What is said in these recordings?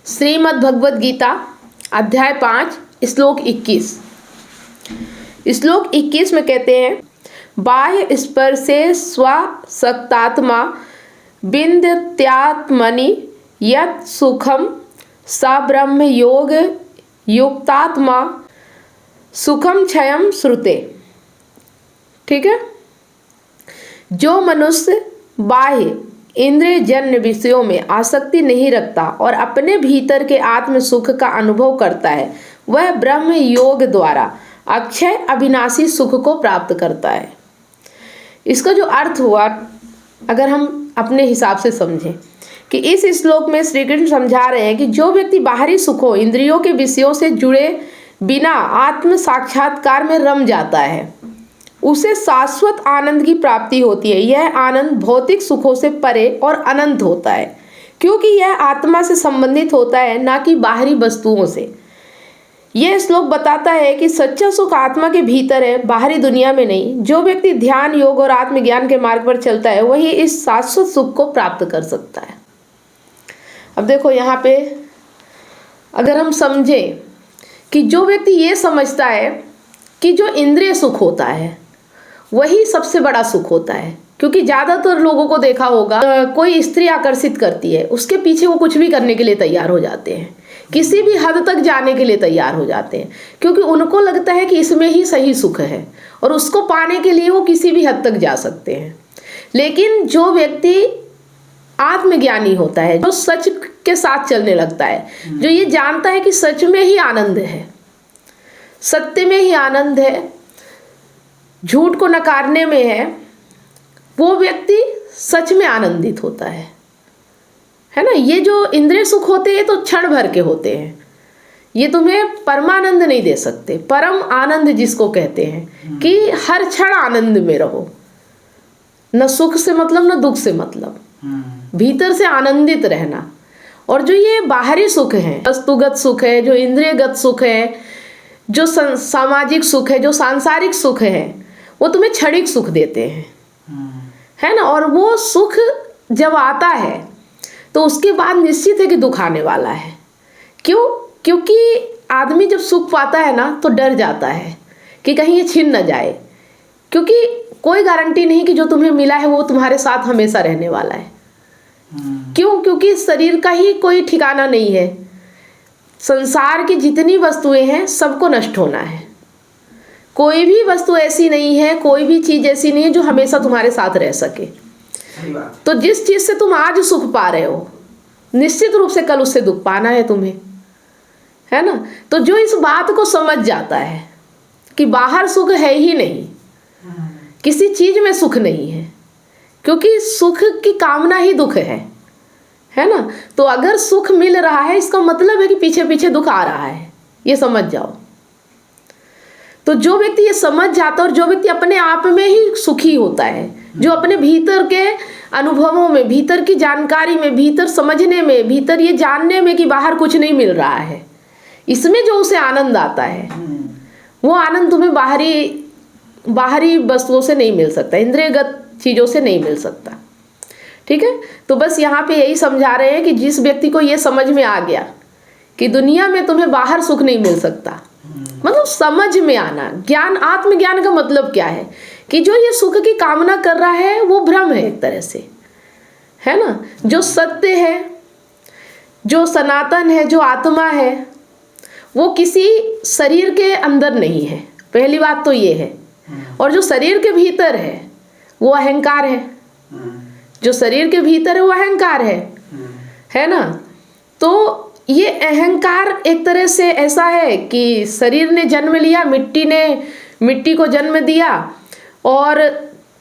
श्रीमद् भगवद गीता अध्याय 5 श्लोक 21। श्लोक 21 में कहते हैं, बाह्य स्पर्शे स्वशक्तात्मा विन्दत्यात्मनि यत् सुखम स ब्रह्म योग युक्तात्मा सुखम क्षयम श्रुते। ठीक है। जो मनुष्य बाह्य इंद्रिय जन्य विषयों में आसक्ति नहीं रखता और अपने भीतर के आत्म सुख का अनुभव करता है, वह ब्रह्म योग द्वारा अक्षय अविनाशी सुख को प्राप्त करता है। इसका जो अर्थ हुआ, अगर हम अपने हिसाब से समझें कि इस श्लोक में श्री कृष्ण समझा रहे हैं कि जो व्यक्ति बाहरी सुखों इंद्रियों के विषयों से जुड़े बिना आत्म साक्षात्कार में रम जाता है, उसे शाश्वत आनंद की प्राप्ति होती है। यह आनंद भौतिक सुखों से परे और अनंत होता है, क्योंकि यह आत्मा से संबंधित होता है, ना कि बाहरी वस्तुओं से। यह श्लोक बताता है कि सच्चा सुख आत्मा के भीतर है, बाहरी दुनिया में नहीं। जो व्यक्ति ध्यान, योग और आत्मज्ञान के मार्ग पर चलता है, वही इस शाश्वत सुख को प्राप्त कर सकता है। अब देखो यहाँ पे अगर हम समझें कि जो व्यक्ति ये समझता है कि जो इंद्रिय सुख होता है वही सबसे बड़ा सुख होता है, क्योंकि ज़्यादातर लोगों को देखा होगा, कोई स्त्री आकर्षित करती है, उसके पीछे वो कुछ भी करने के लिए तैयार हो जाते हैं, किसी भी हद तक जाने के लिए तैयार हो जाते हैं, क्योंकि उनको लगता है कि इसमें ही सही सुख है और उसको पाने के लिए वो किसी भी हद तक जा सकते हैं। लेकिन जो व्यक्ति आत्मज्ञानी होता है, जो सच के साथ चलने लगता है, जो ये जानता है कि सच में ही आनंद है, सत्य में ही आनंद है, झूठ को नकारने में है, वो व्यक्ति सच में आनंदित होता है ना। ये जो इंद्रिय सुख होते हैं तो क्षण भर के होते हैं, ये तुम्हें परमानंद नहीं दे सकते। परम आनंद जिसको कहते हैं कि हर क्षण आनंद में रहो, न सुख से मतलब न दुख से मतलब, भीतर से आनंदित रहना। और जो ये बाहरी सुख है, वस्तुगत सुख है, जो इंद्रियगत सुख है, जो सामाजिक सुख है, जो सांसारिक सुख है, वो तुम्हें क्षणिक सुख देते हैं, है ना। और वो सुख जब आता है तो उसके बाद निश्चित है कि दुख आने वाला है। क्यों? क्योंकि आदमी जब सुख पाता है ना तो डर जाता है कि कहीं ये छिन न जाए, क्योंकि कोई गारंटी नहीं कि जो तुम्हें मिला है वो तुम्हारे साथ हमेशा रहने वाला है। क्यों? क्योंकि शरीर का ही कोई ठिकाना नहीं है। संसार की जितनी वस्तुएं हैं सबको नष्ट होना है। कोई भी वस्तु ऐसी नहीं है, कोई भी चीज ऐसी नहीं है जो हमेशा तुम्हारे साथ रह सके। तो जिस चीज से तुम आज सुख पा रहे हो, निश्चित रूप से कल उससे दुख पाना है तुम्हें, है ना। तो जो इस बात को समझ जाता है कि बाहर सुख है ही नहीं, किसी चीज में सुख नहीं है, क्योंकि सुख की कामना ही दुख है ना। तो अगर सुख मिल रहा है इसका मतलब है कि पीछे पीछे दुख आ रहा है, ये समझ जाओ। तो जो व्यक्ति ये समझ जाता है और जो व्यक्ति अपने आप में ही सुखी होता है, जो अपने भीतर के अनुभवों में, भीतर की जानकारी में, भीतर समझने में, भीतर ये जानने में कि बाहर कुछ नहीं मिल रहा है, इसमें जो उसे आनंद आता है, वो आनंद तुम्हें बाहरी वस्तुओं से नहीं मिल सकता, इंद्रियगत चीज़ों से नहीं मिल सकता। ठीक है। तो बस यहाँ पे यही समझा रहे हैं कि जिस व्यक्ति को ये समझ में आ गया कि दुनिया में तुम्हें बाहर सुख नहीं मिल सकता, मतलब समझ में आना, ज्ञान, आत्मज्ञान का मतलब क्या है कि जो ये सुख की कामना कर रहा है वो भ्रम है एक तरह से, है ना। जो सत्य है, जो सनातन है, जो आत्मा है, वो किसी शरीर के अंदर नहीं है, पहली बात तो ये है। और जो शरीर के भीतर है वो अहंकार है, जो शरीर के भीतर है वो अहंकार है ना। तो ये अहंकार एक तरह से ऐसा है कि शरीर ने जन्म लिया, मिट्टी को जन्म दिया और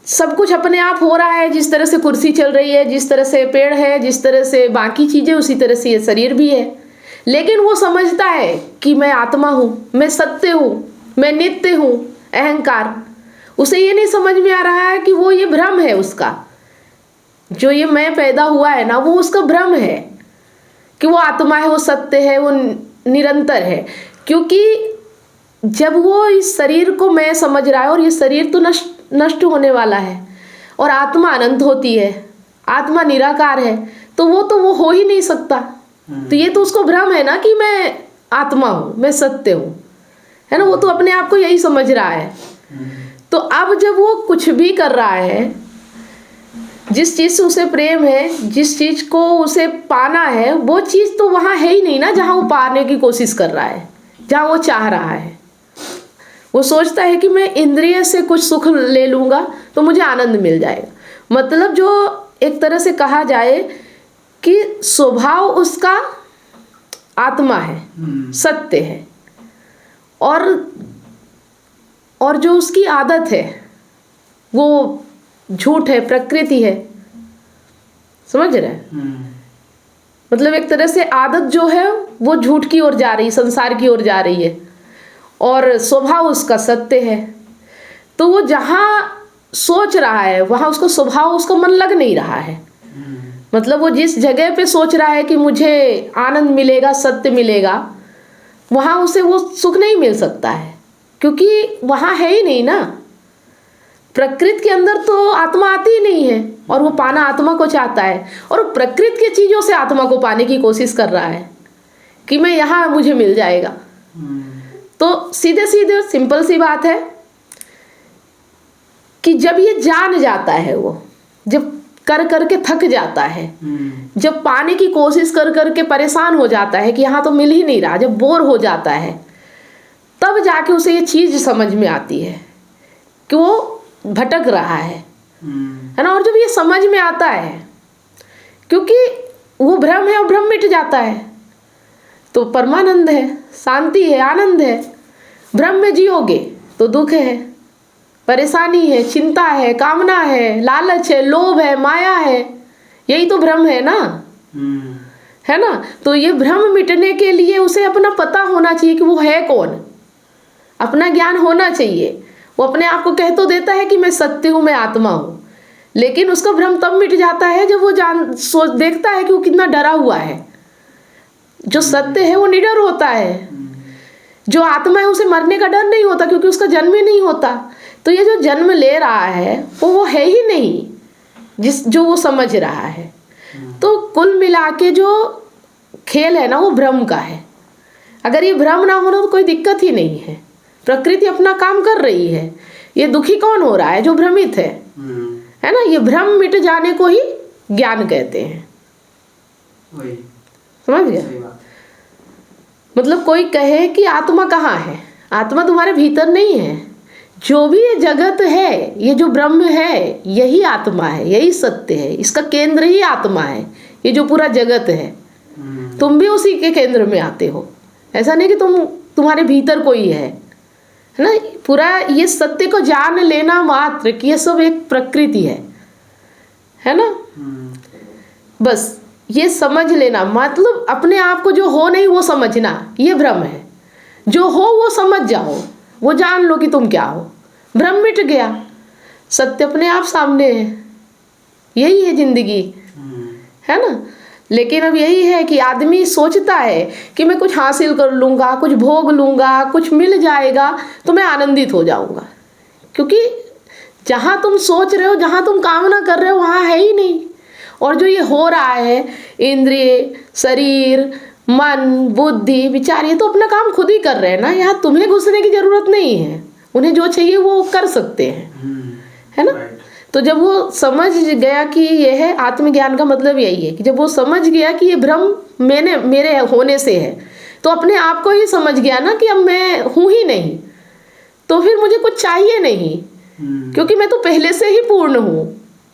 सब कुछ अपने आप हो रहा है। जिस तरह से कुर्सी चल रही है, जिस तरह से पेड़ है, जिस तरह से बाकी चीज़ें, उसी तरह से ये शरीर भी है। लेकिन वो समझता है कि मैं आत्मा हूँ, मैं सत्य हूँ, मैं नित्य हूँ। अहंकार, उसे ये नहीं समझ में आ रहा है कि वो ये भ्रम है उसका, जो ये मैं पैदा हुआ है ना, वो उसका भ्रम है कि वो आत्मा है, वो सत्य है, वो निरंतर है। क्योंकि जब वो इस शरीर को मैं समझ रहा है, और ये शरीर तो नष्ट होने वाला है और आत्मा अनंत होती है, आत्मा निराकार है, तो वो हो ही नहीं सकता। तो ये तो उसको भ्रम है ना कि मैं आत्मा हूँ, मैं सत्य हूँ, है ना। वो तो अपने आप को यही समझ रहा है। तो अब जब वो कुछ भी कर रहा है, जिस चीज़ से उसे प्रेम है, जिस चीज़ को उसे पाना है, वो चीज़ तो वहाँ है ही नहीं ना जहाँ वो पाने की कोशिश कर रहा है, जहाँ वो चाह रहा है। वो सोचता है कि मैं इंद्रिय से कुछ सुख ले लूँगा तो मुझे आनंद मिल जाएगा। मतलब जो एक तरह से कहा जाए कि स्वभाव उसका आत्मा है, सत्य है, और जो उसकी आदत है वो झूठ है, प्रकृति है। समझ रहे हैं? मतलब एक तरह से आदत जो है वो झूठ की ओर जा रही, संसार की ओर जा रही है, और स्वभाव उसका सत्य है। तो वो जहाँ सोच रहा है वहाँ उसको स्वभाव, उसका मन लग नहीं रहा है। मतलब वो जिस जगह पे सोच रहा है कि मुझे आनंद मिलेगा, सत्य मिलेगा, वहाँ उसे वो सुख नहीं मिल सकता है, क्योंकि वहाँ है ही नहीं ना। प्रकृति के अंदर तो आत्मा आती ही नहीं है, और वो पाना आत्मा को चाहता है, और प्रकृति की चीज़ों से आत्मा को पाने की कोशिश कर रहा है कि मैं यहाँ मुझे मिल जाएगा। तो सीधे सीधे सिंपल सी बात है कि जब ये जान जाता है, वो जब कर करके थक जाता है, जब पाने की कोशिश कर करके परेशान हो जाता है कि यहाँ तो मिल ही नहीं रहा, जब बोर हो जाता है, तब जाके उसे ये चीज़ समझ में आती है कि वो भटक रहा है ना। और जब ये समझ में आता है, क्योंकि वो भ्रम है और भ्रम मिट जाता है, तो परमानंद है, शांति है, आनंद है। भ्रम में जियोगे तो दुख है, परेशानी है, चिंता है, कामना है, लालच है, लोभ है, माया है। यही तो भ्रम है ना, है ना। तो ये भ्रम मिटने के लिए उसे अपना पता होना चाहिए कि वो है कौन, अपना ज्ञान होना चाहिए। वो अपने आप को कह तो देता है कि मैं सत्य हूँ, मैं आत्मा हूँ, लेकिन उसका भ्रम तब मिट जाता है जब वो देखता है कि वो कितना डरा हुआ है। जो सत्य है वो निडर होता है, जो आत्मा है उसे मरने का डर नहीं होता, क्योंकि उसका जन्म ही नहीं होता। तो ये जो जन्म ले रहा है वो है ही नहीं जो वो समझ रहा है। तो कुल मिला के जो खेल है ना वो भ्रम का है। अगर ये भ्रम ना होना तो कोई दिक्कत ही नहीं है, प्रकृति अपना काम कर रही है। ये दुखी कौन हो रहा है? जो भ्रमित है ना। ये भ्रम मिट जाने को ही ज्ञान कहते हैं। समझ गया? मतलब कोई कहे कि आत्मा कहाँ है, आत्मा तुम्हारे भीतर नहीं है। जो भी ये जगत है, ये जो ब्रह्म है, यही आत्मा है, यही सत्य है, इसका केंद्र ही आत्मा है। ये जो पूरा जगत है, तुम भी उसी के केंद्र में आते हो। ऐसा नहीं कि तुम्हारे भीतर कोई है ना। पूरा ये सत्य को जान लेना मात्र कि ये सब एक प्रकृति है ना। बस ये समझ लेना, मतलब अपने आप को जो हो नहीं वो समझना, ये भ्रम है। जो हो वो समझ जाओ, वो जान लो कि तुम क्या हो। भ्रम मिट गया, सत्य अपने आप सामने है। यही है जिंदगी, है ना। लेकिन अब यही है कि आदमी सोचता है कि मैं कुछ हासिल कर लूँगा, कुछ भोग लूँगा, कुछ मिल जाएगा तो मैं आनंदित हो जाऊँगा। क्योंकि जहाँ तुम सोच रहे हो, जहाँ तुम कामना कर रहे हो, वहाँ है ही नहीं। और जो ये हो रहा है, इंद्रिय, शरीर, मन, बुद्धि, विचार, ये तो अपना काम खुद ही कर रहे हैं ना। यहाँ तुम्हें घुसने की जरूरत नहीं है। उन्हें जो चाहिए वो कर सकते हैं, है ना। तो जब वो समझ गया कि ये है आत्मज्ञान का मतलब यही है कि जब वो समझ गया कि ये भ्रम मेरे होने से है, तो अपने आप को ही समझ गया ना कि अब मैं हूँ ही नहीं, तो फिर मुझे कुछ चाहिए नहीं, क्योंकि मैं तो पहले से ही पूर्ण हूँ,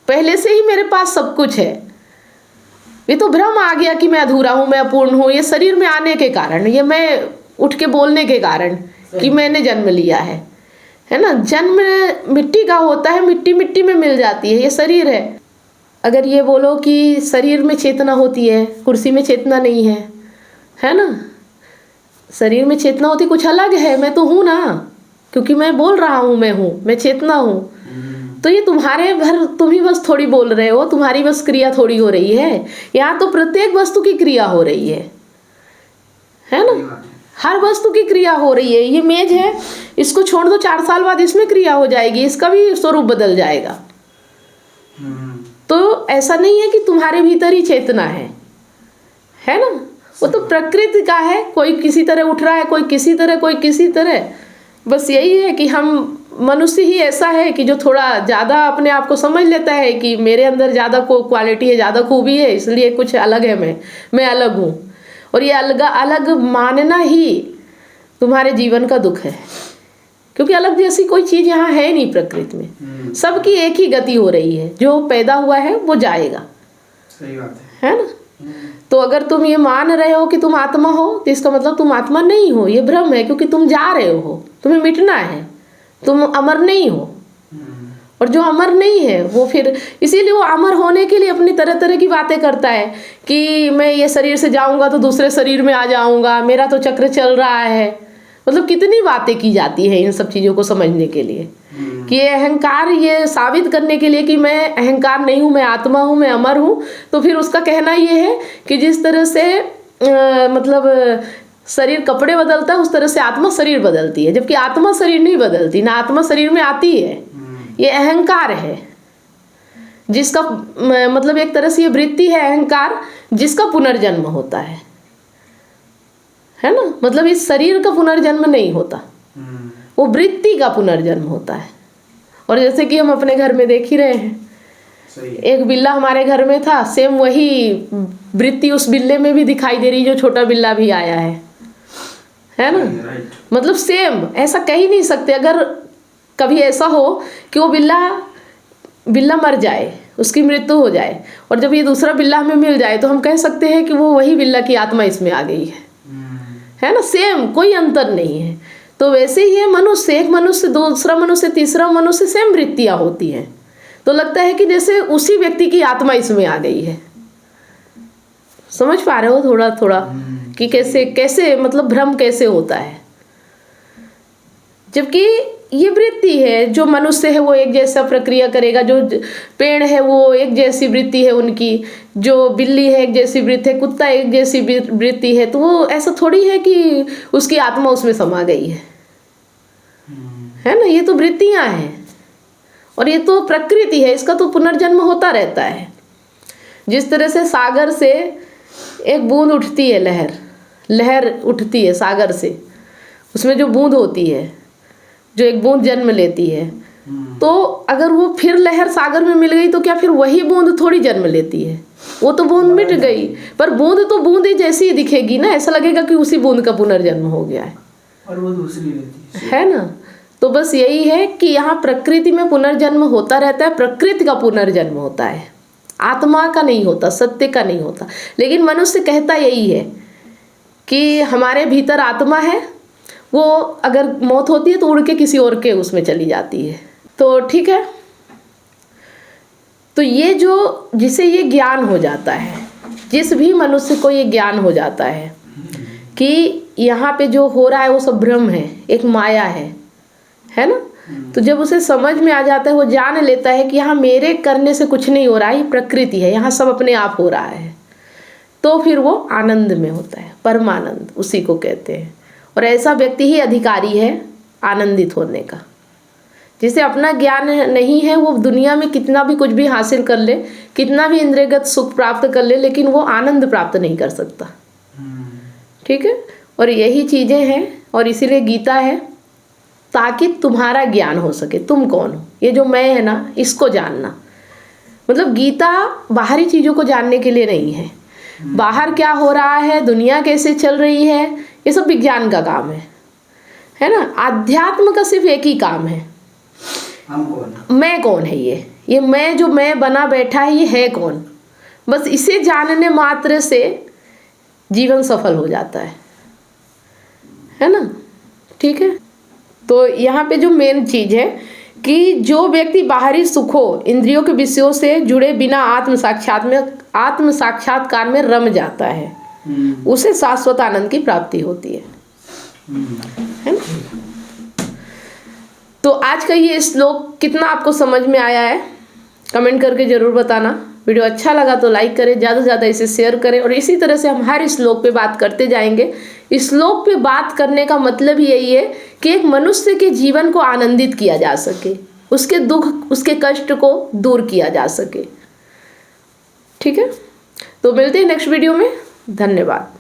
पहले से ही मेरे पास सब कुछ है। ये तो भ्रम आ गया कि मैं अधूरा हूँ, मैं अपूर्ण हूँ। ये शरीर में आने के कारण, ये मैं उठ के बोलने के कारण कि मैंने जन्म लिया है ना। जन्म मिट्टी का होता है, मिट्टी मिट्टी में मिल जाती है, ये शरीर है। अगर ये बोलो कि शरीर में चेतना होती है, कुर्सी में चेतना नहीं है ना। शरीर में चेतना होती कुछ अलग है, मैं तो हूँ ना, क्योंकि मैं बोल रहा हूँ, मैं हूँ, मैं चेतना हूँ। तो ये तुम्हारे भर तुम ही बस थोड़ी बोल रहे हो, तुम्हारी बस क्रिया थोड़ी हो रही है। यहाँ तो प्रत्येक वस्तु की क्रिया हो रही है ना। हर वस्तु की क्रिया हो रही है। ये मेज है, इसको छोड़ दो, 4 साल बाद इसमें क्रिया हो जाएगी, इसका भी स्वरूप बदल जाएगा। तो ऐसा नहीं है कि तुम्हारे भीतर ही चेतना है ना। वो तो प्रकृति का है, कोई किसी तरह उठ रहा है, कोई किसी तरह, कोई किसी तरह। बस यही है कि हम मनुष्य ही ऐसा है कि जो थोड़ा ज़्यादा अपने आप को समझ लेता है कि मेरे अंदर ज़्यादा क्वालिटी है, ज़्यादा खूबी है, इसलिए कुछ अलग है, मैं अलग हूँ। और ये अलग अलग मानना ही तुम्हारे जीवन का दुख है, क्योंकि अलग जैसी कोई चीज़ यहाँ है नहीं प्रकृति में। सबकी एक ही गति हो रही है, जो पैदा हुआ है वो जाएगा। सही बात है ना? तो अगर तुम ये मान रहे हो कि तुम आत्मा हो, तो इसका मतलब तुम आत्मा नहीं हो, ये भ्रम है, क्योंकि तुम जा रहे हो, तुम्हें मिटना है, तुम अमर नहीं हो। और जो अमर नहीं है वो फिर इसीलिए वो अमर होने के लिए अपनी तरह तरह की बातें करता है कि मैं ये शरीर से जाऊंगा तो दूसरे शरीर में आ जाऊंगा, मेरा तो चक्र चल रहा है। मतलब कितनी बातें की जाती है इन सब चीज़ों को समझने के लिए, कि ये अहंकार, ये साबित करने के लिए कि मैं अहंकार नहीं हूँ, मैं आत्मा हूँ, मैं अमर हूँ। तो फिर उसका कहना ये है कि जिस तरह से मतलब शरीर कपड़े बदलता है, उस तरह से आत्मा शरीर बदलती है, जबकि आत्मा शरीर नहीं बदलती, ना आत्मा शरीर में आती है। ये अहंकार है जिसका मतलब एक तरह से ये वृत्ति है अहंकार, जिसका पुनर्जन्म होता है ना। मतलब इस शरीर का पुनर्जन्म नहीं होता, वो वृत्ति का पुनर्जन्म होता है। और जैसे कि हम अपने घर में देख ही रहे हैं, एक बिल्ला हमारे घर में था, सेम वही वृत्ति उस बिल्ले में भी दिखाई दे रही, जो छोटा बिल्ला भी आया है ना। मतलब सेम, ऐसा कह ही नहीं सकते। अगर कभी ऐसा हो कि वो बिल्ला मर जाए, उसकी मृत्यु हो जाए, और जब ये दूसरा बिल्ला हमें मिल जाए, तो हम कह सकते हैं कि वो वही बिल्ला की आत्मा इसमें आ गई है ना। सेम, कोई अंतर नहीं है। तो वैसे ही है मनुष्य, एक मनुष्य, दूसरा मनुष्य, तीसरा मनुष्य, सेम वृत्तियाँ होती हैं। तो लगता है कि जैसे उसी व्यक्ति की आत्मा इसमें आ गई है। समझ पा रहे हो थोड़ा थोड़ा कि कैसे कैसे मतलब भ्रम कैसे होता है। जबकि ये वृत्ति है, जो मनुष्य है वो एक जैसा प्रक्रिया करेगा, जो पेड़ है वो एक जैसी वृत्ति है उनकी, जो बिल्ली है एक जैसी वृत्ति है, कुत्ता एक जैसी वृत्ति है। तो वो ऐसा थोड़ी है कि उसकी आत्मा उसमें समा गई है ना। ये तो वृत्तियां हैं और ये तो प्रकृति है, इसका तो पुनर्जन्म होता रहता है। जिस तरह से सागर से एक बूंद उठती है, लहर उठती है सागर से, उसमें जो बूंद होती है, जो एक बूंद जन्म लेती है, तो अगर वो फिर लहर सागर में मिल गई तो क्या फिर वही बूंद थोड़ी जन्म लेती है? वो तो बूंद मिट गई, पर बूंद तो बूंद ही जैसी ही दिखेगी ना। ऐसा लगेगा कि उसी बूंद का पुनर्जन्म हो गया है, और वो दूसरी रहती है ना। तो बस यही है कि यहाँ प्रकृति में पुनर्जन्म होता रहता है, प्रकृति का पुनर्जन्म होता है, आत्मा का नहीं होता, सत्य का नहीं होता। लेकिन मनुष्य कहता यही है कि हमारे भीतर आत्मा है, वो अगर मौत होती है तो उड़ के किसी और के उसमें चली जाती है। तो ठीक है, तो ये जो जिसे ये ज्ञान हो जाता है, जिस भी मनुष्य को ये ज्ञान हो जाता है कि यहाँ पे जो हो रहा है वो सब भ्रम है, एक माया है ना। तो जब उसे समझ में आ जाता है, वो जान लेता है कि यहाँ मेरे करने से कुछ नहीं हो रहा है, ये प्रकृति है, यहाँ सब अपने आप हो रहा है, तो फिर वो आनंद में होता है, परमानंद उसी को कहते हैं। और ऐसा व्यक्ति ही अधिकारी है आनंदित होने का। जिसे अपना ज्ञान नहीं है, वो दुनिया में कितना भी कुछ भी हासिल कर ले, कितना भी इंद्रियगत सुख प्राप्त कर ले, लेकिन वो आनंद प्राप्त नहीं कर सकता। ठीक है, और यही चीज़ें हैं, और इसीलिए गीता है, ताकि तुम्हारा ज्ञान हो सके, तुम कौन हो, ये जो मैं है ना, इसको जानना। मतलब गीता बाहरी चीज़ों को जानने के लिए नहीं है, बाहर क्या हो रहा है, दुनिया कैसे चल रही है, ये सब विज्ञान का काम है ना। आध्यात्म का सिर्फ एक ही काम है, हम कौन, मैं कौन है, ये मैं जो मैं बना बैठा है, ये है कौन। बस इसे जानने मात्र से जीवन सफल हो जाता है ना। ठीक है, तो यहाँ पे जो मेन चीज़ है कि जो व्यक्ति बाहरी सुखों, इंद्रियों के विषयों से जुड़े बिना आत्म साक्षात्कार में रम जाता है, उसे शाश्वत आनंद की प्राप्ति होती है ना। तो आज का ये श्लोक कितना आपको समझ में आया है, कमेंट करके ज़रूर बताना। वीडियो अच्छा लगा तो लाइक करें, ज़्यादा से ज़्यादा इसे शेयर करें, और इसी तरह से हम हर श्लोक पे बात करते जाएंगे। इस श्लोक पे बात करने का मतलब यही है कि एक मनुष्य के जीवन को आनंदित किया जा सके, उसके दुख, उसके कष्ट को दूर किया जा सके। ठीक है, तो मिलते हैं नेक्स्ट वीडियो में। धन्यवाद।